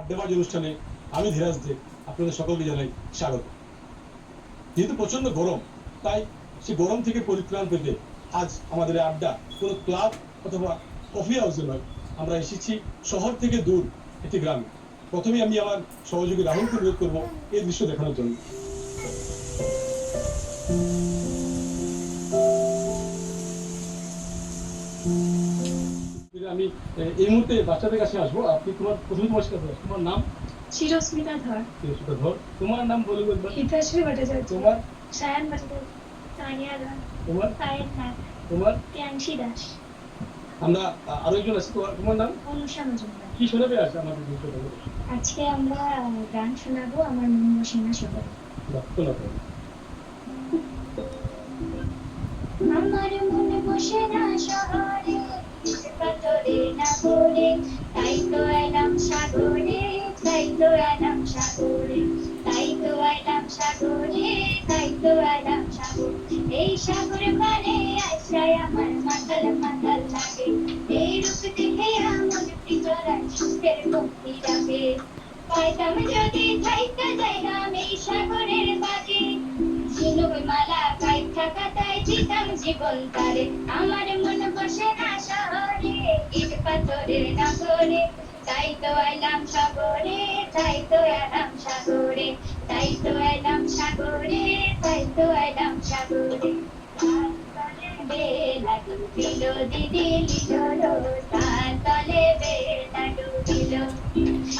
দেওয়ার অনুষ্ঠানে আমি ধীরাজ দে আপনাদের সকলকে জানাই স্বাগত। যেহেতু প্রচন্ড গরম, তাই সে গরম থেকে পরিত্রাণ পেতে আজ আমাদের আড্ডা কোনো ক্লাব অথবা কফি হাউসে নয়, আমরা এসেছি শহর থেকে দূর একটি গ্রামে। প্রথমে আমি আমার সহযোগী রাহুলকে অনুরোধ করবো এই দৃশ্য দেখানোর জন্য। আমি এই মুহূর্তে বাচ্চাদের কাছে আসবো। আপনি প্রথমে তোমার নাম? চিরস্মিতা ধর। চিরস্মিতা ধর। তোমার নাম বলে বলবেন? হিতাশ্রী ভট্টাচার্য। তোমার? সায়ন ভট্টাচার্য। তানিয়া ধর। তোমার? পায়েল নাথ। তোমার? প্রিয়াংশী দাস। আমরা আরো একজন আছি, তোমার নাম? অনুষা মজুমদার। কি শোনাবে আজ আমাদের? আজকে আমরা গান শোনাবো আমার মন বসে না শহরে। শোনাবো। আমার মন বসে না শহরে, পাথরে না পড়ে, তাই তো এলাম সাগরে, তাই তো এলাম সাগরে, তাই তো এলাম সাগরে, তাই তো এলাম সাগরে। এই সাগর পারে আশায় আমার মাতাল মাতাল লাগে, এই রূপ দেখে আমার ভিতরায় সুখের মুক্তি ডাকে। পাইতাম যদি থাইকা যাইতাম এই সাগরের বাজে, ঝিনুক মালা কাইথা কাটায় দিতাম জীবন তারে। আমার মন বসে না শহরে, ইট পাথরের নগরে, তাই তো এলাম সাগরে, তাই তো এলাম সাগরে, তাই তো এলাম সাগরে, তাই তো এলাম সাগরে। বেলা ডুবিল দিদি লিলো, তার তলে বেলা ডুবিল,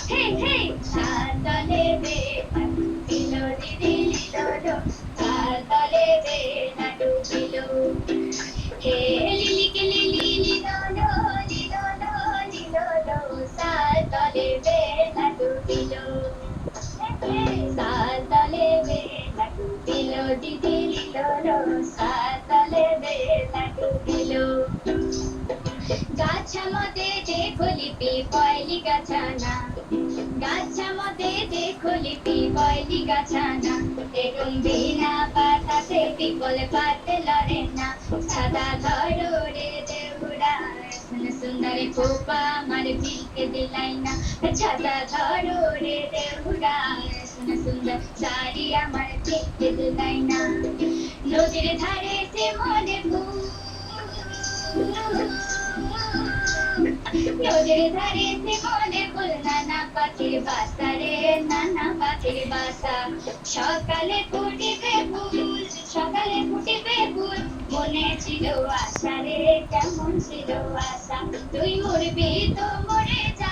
হে হে, তার তলে বেলা ডুবিল দিদি লিলো, তার তলে বেলা ডুবিল, হে লিলিকে লিলি লিলো, লিলো লিলো, তার তলে বেলা ডুবিল, তার তলে বেলা ডুবিল দিদি লিলো, তার বেলা ডুবিল। গাছা মতে দেখো লিপি পয়লি গাছানা, গাছা মতে দেখো লিপি পয়লি গাছানা, এরম বিনা পাতাতে পিপল পাতে লড়ে না। সাদা ধরো রে দেউড়া, সুন্দর খোপা আমার ভিলকে দিলাই না। সাদা ধরো রে দেউড়া, সুন্দর শাড়ি আমার ভিলকে দিলাই না। নদীর ধারে সে মনে ফুল, নদীর ধারে সে মনে ফুল, নানা পাখির বাসা রে, নানা পাখির বাসা। সকালে ফুটিবে ফুল, সকালে ফুটিবে ফুল, মনে ছিল আশা রে, কেমন ছিল আশা। তুই মরবি তো মরে যা,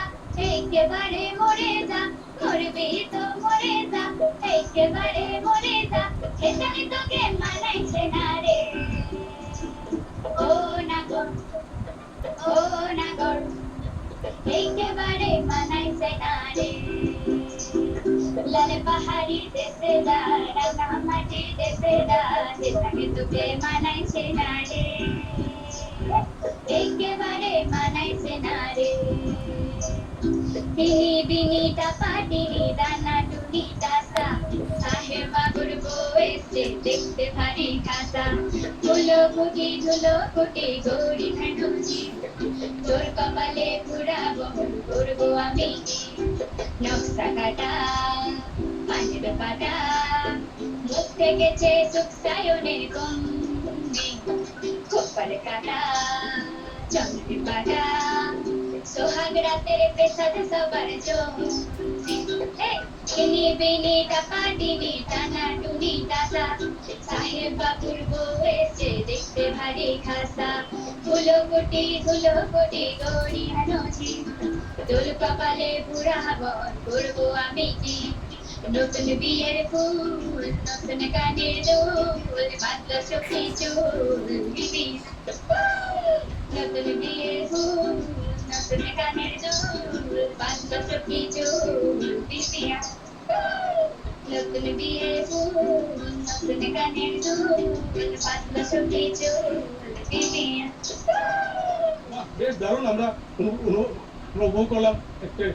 একেবারে মরে যা, মরবি তো মরে যা, একেবারে মরে যা, এখানে তোকে মানাইছে না রে। ও নাগর, ও নাগর, একেবারে মানাইছে না রে। লাল পাহাড়ি দেশে দা, রাঙা মাটি দেশে দা, এখানে তোকে মানাইছে না রে, একেবারে মানাইছে না রে। বিনি বিনি টাপা টিনি দানা টুনি টাসা, সাহেব বাবুর বউ এসে দেখতে ভারী খাসা। ধুলো কুটি গৌরী ধনুজি, তোর কপালে পুরা বহন করবো আমি। নকশা কাটা পানের পাটা, মুখ থেকেছে সুখ সায়নের গন্ধি, খোপার কাটা চন্দ্রের পাটা, সোহাগ রাতের পেশাদ সবার চিনি বিনি টাপা টিনি টানা টুনি টাসা, সাহেব বাবুর বউ এসে দেখতে ভারী খাসা। ধুলো কুটি গৌরী হানজি, তোর কপালে পুরা বন করবো আমি কি। নতুন বিয়ের ফুল, নতুন কানের দুল, বাঁধলো সখী চুল বিবি। নতুন বিয়ের ফুল, নতুন কানের দুল, বাঁধলো সখী চুল বিবিয়া। নতুন বিয়ের ফুল, নতুন কানের দুল, বাঁধলো সখী চুল বিবিয়া। বেশ দারুণ, আমরা উপভোগ করলাম একটা